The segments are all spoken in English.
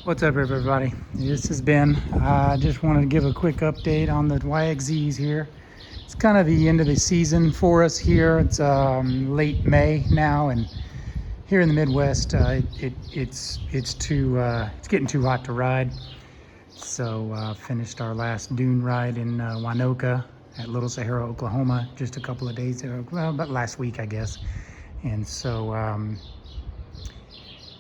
What's up, everybody? This has been. I just wanted to give a quick update on the YXZs here. It's kind of the end of the season for us here. It's late May now, and here in the Midwest, it's getting too hot to ride. So finished our last dune ride in Winoka at Little Sahara, Oklahoma, just a couple of days ago. Well, about last week, I guess. And so.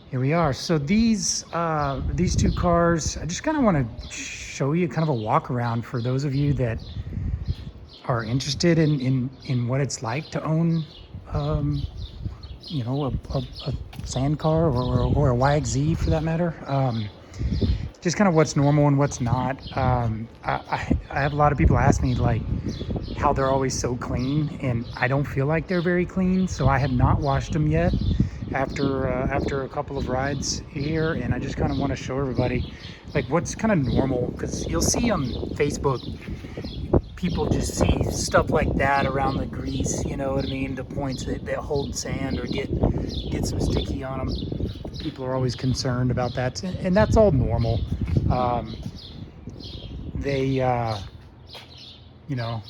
Here we are. So these two cars, I just kind of want to show you kind of a walk around for those of you that are interested in what it's like to own, a sand car or a YXZ for that matter. Just kind of what's normal and what's not. I have a lot of people ask me like how they're always so clean, and I don't feel like they're very clean. So I have not washed them yet after a couple of rides here, and I just kind of want to show everybody like what's kind of normal, because you'll see on Facebook people just see stuff like that around the grease, you know what I mean, the points that hold sand or get some sticky on them. People are always concerned about that, and that's all normal.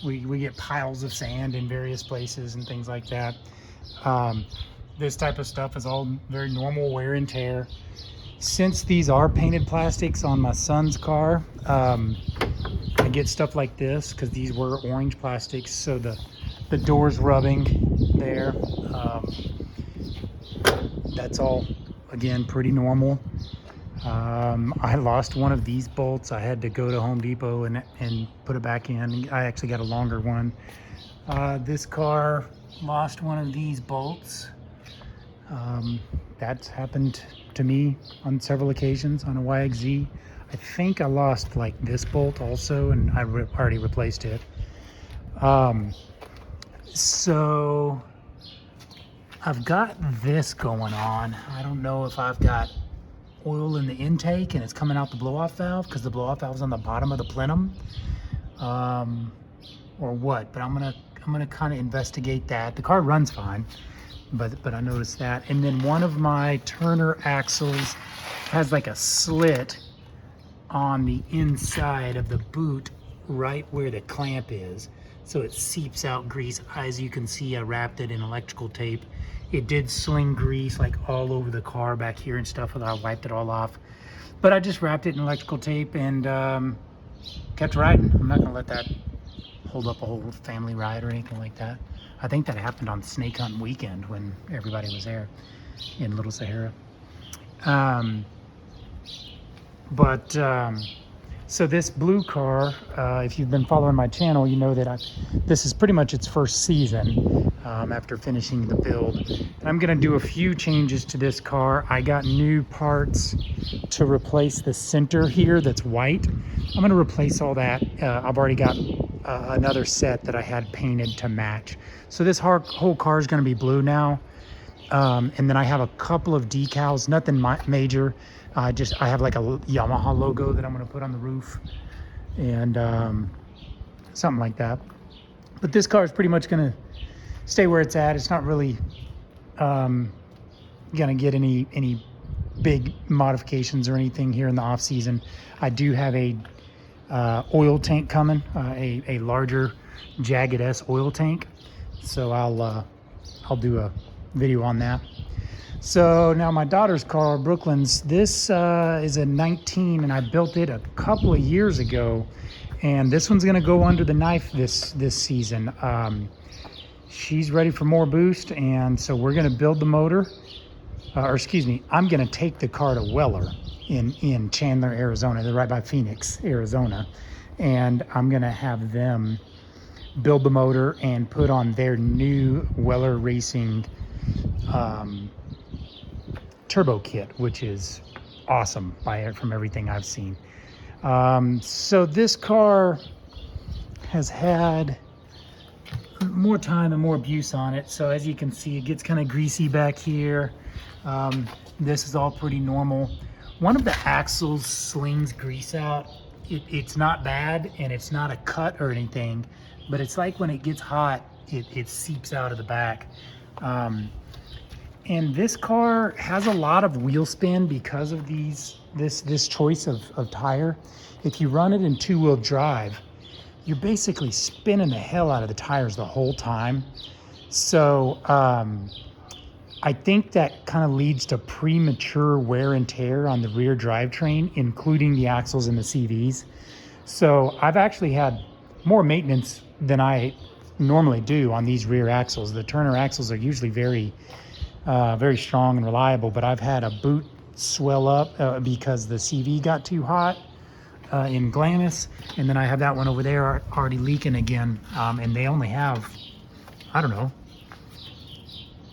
We get piles of sand in various places and things like that. This type of stuff is all very normal wear and tear. Since these are painted plastics on my son's car, I get stuff like this because these were orange plastics, so the door's rubbing there. That's all, again, pretty normal. I lost one of these bolts. I had to go to Home Depot and put it back in. I actually got a longer one. This car lost one of these bolts. That's happened to me on several occasions on a YXZ. I think I lost like this bolt also, and I already replaced it. So I've got this going on. I don't know if I've got oil in the intake and it's coming out the blow-off valve, because the blow-off valve is on the bottom of the plenum, or what. But I'm gonna kind of investigate that. The car runs fine. But I noticed that. And then one of my Turner axles has like a slit on the inside of the boot right where the clamp is, so it seeps out grease. As you can see, I wrapped it in electrical tape. It did sling grease like all over the car back here and stuff, and I wiped it all off, but I just wrapped it in electrical tape and kept riding. I'm not gonna let that hold up a whole family ride or anything like that. I think that happened on snake hunt weekend when everybody was there in Little Sahara. So this blue car, if you've been following my channel, you know that this is pretty much its first season after finishing the build. And I'm gonna do a few changes to this car. I got new parts to replace the center here that's white. I'm gonna replace all that. I've already got another set that I had painted to match. So this whole car is going to be blue now. And then I have a couple of decals, nothing major. I have like a Yamaha logo that I'm going to put on the roof and something like that. But this car is pretty much going to stay where it's at. It's not really going to get any big modifications or anything here in the off season. I do have a oil tank coming, a larger Jagged S oil tank. So I'll do a video on that. So now my daughter's car, Brooklyn's, this is a 19, and I built it a couple of years ago, and this one's gonna go under the knife this season. She's ready for more boost, and so we're gonna build the motor, I'm gonna take the car to Weller in Chandler, Arizona. They're right by Phoenix, Arizona, and I'm gonna have them build the motor and put on their new Weller Racing turbo kit, which is awesome from everything I've seen. So this car has had more time and more abuse on it. So as you can see, it gets kind of greasy back here. This is all pretty normal. One of the axles slings grease out. It's not bad, and it's not a cut or anything, but it's like when it gets hot, it seeps out of the back. And this car has a lot of wheel spin because of this choice of tire. If you run it in two-wheel drive, you're basically spinning the hell out of the tires the whole time. So I think that kind of leads to premature wear and tear on the rear drivetrain, including the axles and the CVs. So I've actually had more maintenance than I normally do on these rear axles. The Turner axles are usually very strong and reliable, but I've had a boot swell up because the CV got too hot in Glamis, and then I have that one over there already leaking again, and they only have, I don't know,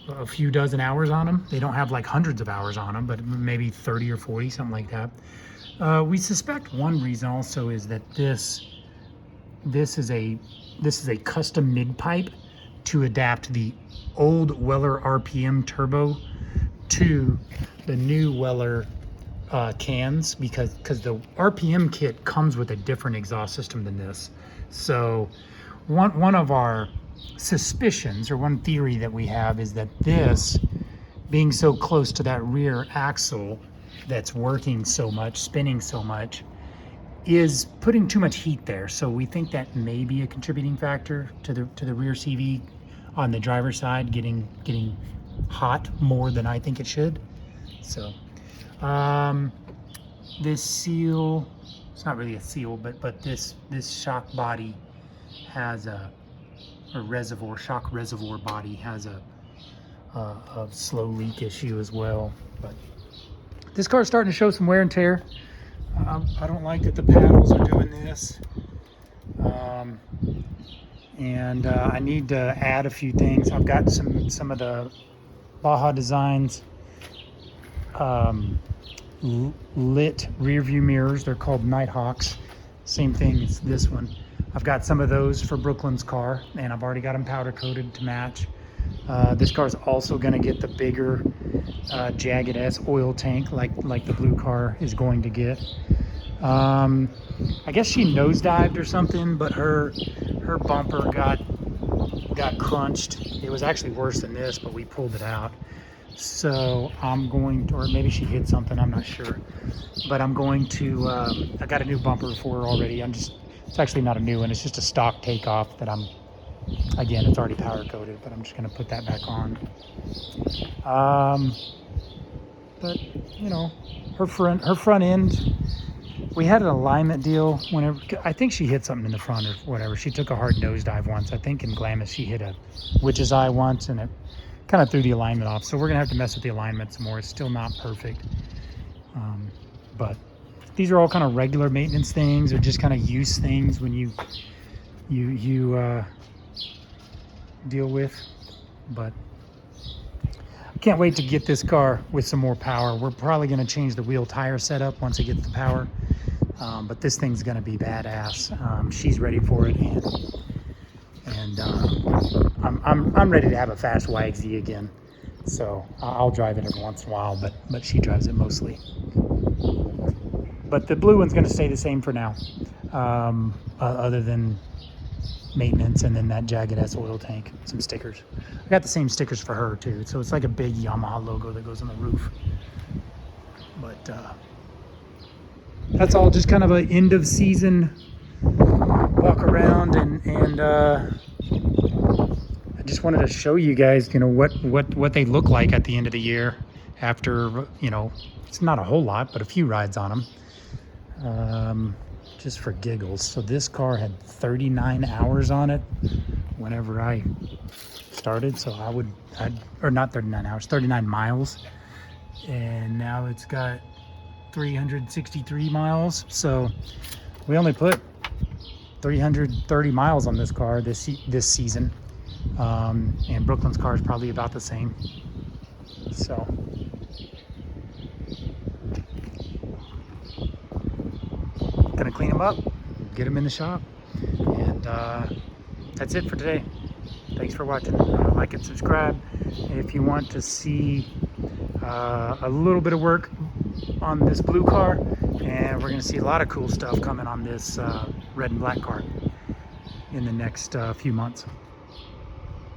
a few dozen hours on them. They don't have like hundreds of hours on them, but maybe 30 or 40, something like that. We suspect one reason also is that this is a custom mid pipe to adapt the old Weller RPM turbo to the new Weller cans, because the RPM kit comes with a different exhaust system than this. So one of our suspicions, or one theory that we have, is that this, being so close to that rear axle that's working so much, spinning so much, is putting too much heat there. So we think that may be a contributing factor to the rear CV on the driver's side getting hot more than I think it should. So this seal, it's not really a seal, but this shock body has a shock reservoir body has a slow leak issue as well. But this car is starting to show some wear and tear. I don't like that the paddles are doing this. And I need to add a few things. I've got some of the Baja Designs lit rear view mirrors. They're called Nighthawks. Same thing as this one. I've got some of those for Brooklyn's car, and I've already got them powder coated to match. This car is also going to get the bigger jagged S oil tank like the blue car is going to get. I guess she nosedived or something, but her bumper got crunched. It was actually worse than this, but we pulled it out. So I'm going to, or maybe she hit something, I'm not sure. But I'm going to, I got a new bumper for her already. It's actually not a new one, it's just a stock takeoff that again, it's already powder coated, but I'm just gonna put that back on. But you know, her front end, we had an alignment deal whenever, I think she hit something in the front or whatever. She took a hard nosedive once. I think in Glamis she hit a witch's eye once, and it kind of threw the alignment off. So we're gonna have to mess with the alignment some more. It's still not perfect. But these are all kind of regular maintenance things, or just kind of use things when you deal with. But I can't wait to get this car with some more power. We're probably going to change the wheel tire setup once it gets the power. But this thing's going to be badass. She's ready for it, and I'm ready to have a fast YXZ again. So I'll drive it every once in a while, but she drives it mostly. But the blue one's going to stay the same for now, other than maintenance, and then that jagged S oil tank, some stickers. I got the same stickers for her too, so it's like a big Yamaha logo that goes on the roof. But that's all just kind of an end of season walk around, and I just wanted to show you guys, you know, what they look like at the end of the year after, you know, it's not a whole lot, but a few rides on them. Just for giggles. So this car had 39 hours on it whenever I started. So or not 39 hours, 39 miles. And now it's got 363 miles. So we only put 330 miles on this car this season. And Brooklyn's car is probably about the same. So gonna clean them up, get them in the shop, and that's it for today. Thanks for watching. Like and subscribe if you want to see a little bit of work on this blue car, and we're gonna see a lot of cool stuff coming on this red and black car in the next few months.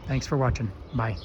Thanks for watching. Bye.